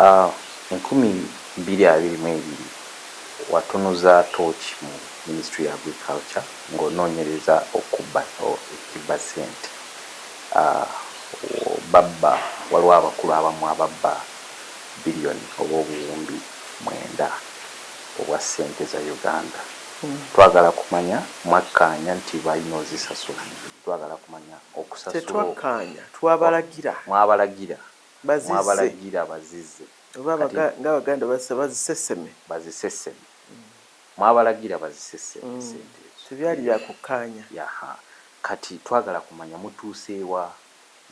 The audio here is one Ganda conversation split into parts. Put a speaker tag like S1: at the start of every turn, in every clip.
S1: 2022 watunuza tooki mu Ministry of Agriculture ng'onoonyereza ekibba ssente. Babba waliwo abakulu abamu ababba biliyoni oba obuwumbi 9 obwa ssente za Uganda. Twagala kumanya mwakkaanya nti balina ozisasula. Twagala kumanya okusasula.
S2: Tetwakkaanya, twabalagira.
S1: Mwabalagira bazizze.
S2: Ng'Abaganda baziseseme.
S1: Mwabalagira baziseseme ssente.
S2: Tebyali bya kukkaanya.
S1: Yaha. Kati twagala kumanya mutuuseewa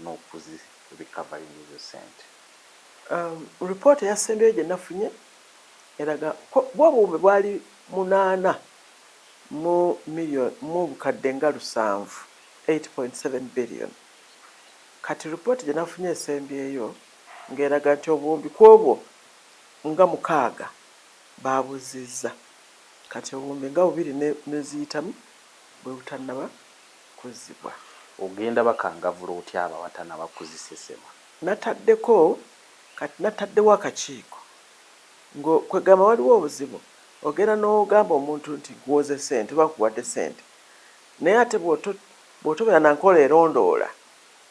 S1: n'okuzirikavaringa ezo ssente.
S2: Report yasembeyo gye nafunye eraga bw'obuwumbi bwali 8 mu million mu bukadde nga 7, 8.7 billion. Kati report gye nafunye esembyeyo ng'eraga nti obuwumbi kw'obwo nga 6 baabuzizza. Kati obuwumbi nga 2 neziyitamu bwe butannaba kuzzibwa.
S1: Ogenda bakangavula otya abawatannaba kuzisesema?
S2: Nataddewo akakiiko kwegamba waliwo obuzibu ogenda n'ogamba omuntu nti gwoze ssente oba nkuwadde ssente naye ate bw'otobeera na nkola erondoola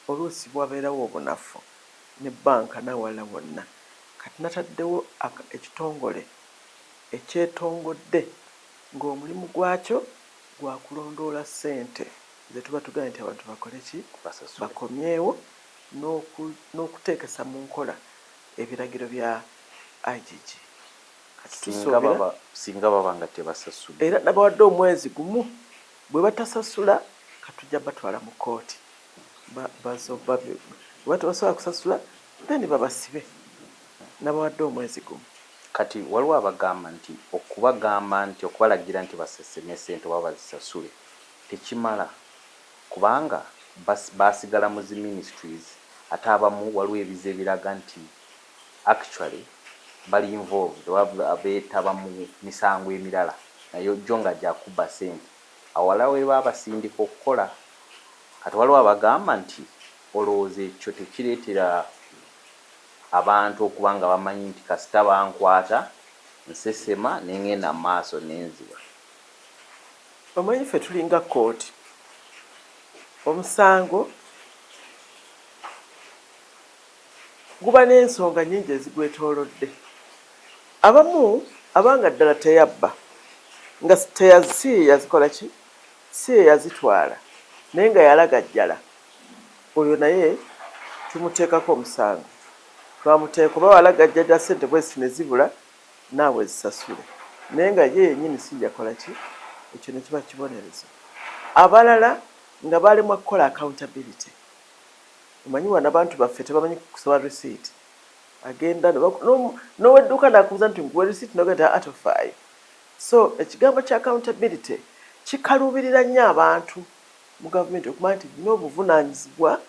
S2: oluusi bwabeerawo obunafu ne bbanka n'awalala wonna. Kati nataddewo ekitongole ekyetongodde ng'omulimu gwakyo gwa kulondoola ssente ze tuba tugambye nti abantu bakole ki bakomyewo n'okuteekesa mu nkola ebiragiro bya IGG.
S1: Singa baba nga tebasasula
S2: era nabawadde omwezi gumu bwe batasasula katujja batwala mu kooti basobola kusasula then babasibe. Nabawadde omwezi gumu.
S1: Kati waliwo abagamba nti okubalagira nti baseseme ssente oba bazisasule tekimala kubanga basigala mu zi ministries ate abamu waliwo ebize ebiraga nti actually bali involved beetaba mu misango emirala naye jjo nga gyakubba ssente awala we babasindika okukola. Kati waliwo abagamba nti olowooza ekyo tekireetera abantu okuba nga bamanyi nti kasita bankwata nsesema nengenda mu maaso nenziba.
S2: Omanyi ffe tulinga kooti omusango guba n'ensonga nnyingi ezigwetoolodde. Abamu abanga ddala teyabba nga si yazikola ki si yazitwala naye nga yalagajjala oyo naye tumuteekako omusango. Twamuteeka oba walagajjala ssente bwesi ne zibula naawe zisasule naye nga ye yennyini si yakola ki ekyo ne kiba kibonerezo. Abalala nga balemwa kukola accountability. Omanyi wana abantu baffe tebamanyi kusaba receipt. Agenda n'owedduuka n'akubuuza nti nkuwa receipt n'ogenda atofaayo. So ekigambo kya accountability kikaluubirira nnyo abantu mu gavumenti okumanya nti n'obuvunaanyizibwa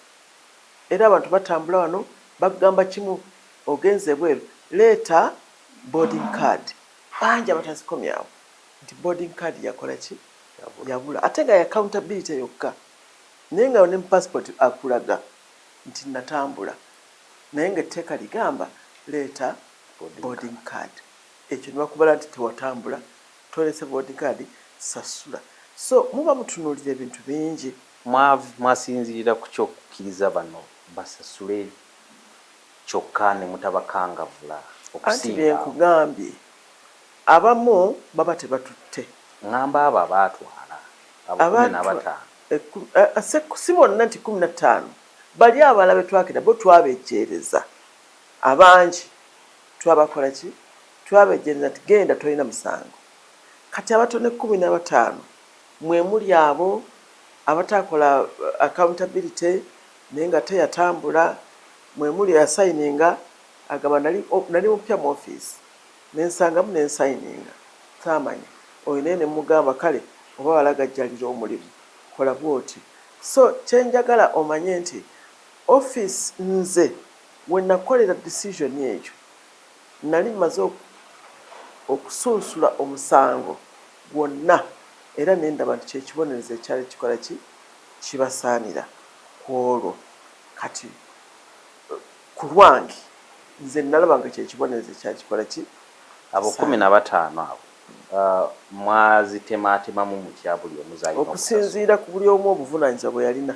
S2: era abantu batambula wano bagamba kimu ogenze bweru leeta boarding card. Bangi abatazikomyawo nti boarding card yakola ki yabula ate nga ya accountability yokka naye nga ne mu passport akulaga nti natambula naye nga etteeka ligamba leeta boarding card. Ekyo ne bakubala nti tewatambula tolese boarding card sasula. So muba mutunuulira ebintu bingi.
S1: Mwasinzirira ku kyokukkiriza bano basasule kyokka ne mutabakangavula okusinga.
S2: Anti bye nkugambye abamu baba tebatutte.
S1: Ngamba abo abaatwala abo 15
S2: si bonna nti 15 bali abalala be twakira bo twabejjeereza abangi twabakola ki twabejjeereza nti genda tolina musango. Kati abatone 15 mwe muli abo abatakola accountability naye nga teyatambula mwe muli yasayininga agamba nali mupya mu office nensangamu nensayininga tamanyi oyo naye ne mugamba kale oba walagajjalira omulimu kola bwoti. So kyenjagala omanye nti office nze we nakolera decision ekyo nali maze okusunsula omusango gwonna era nendaba nti kyekibonerezo ekyali kikola ki kibasaanira ku olwo. Kati ku lwange nze nalaba nga kyekibonerezo kyakikola ki
S1: abo 15 abo mwazitemaatemamu mutya buli omuzaalina
S2: okusinziira ku buli omu obuvunaanyizibwa bwe yalina.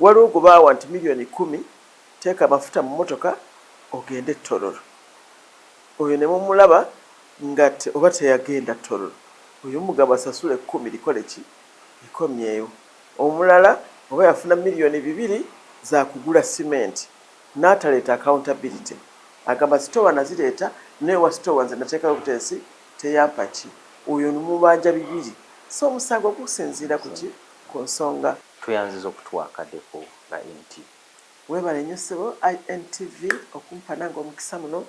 S2: Waliwo gwe baawa nti miliyoni 10 teeka amafuta mu motoka ogende Tororo. Oyo ne mumulaba nga oba teyagenda Tororo, oyo mugamba asasule 10 likole ki likomyeyo. Omulala oba yafuna miliyoni 2 za kugula simenti n'ataleeta accountability, agamba sitowa nazireeta naye wa sitowa nze nateekayo buteesi teyampa ki. Oyo nimubanja 2. So omusango gusinziira ku nsonga.
S1: Tuyanziza okutuwa akaddepo nga NT.
S2: Weebale nnyo ssebo INTV okumpa nange omukisa muno.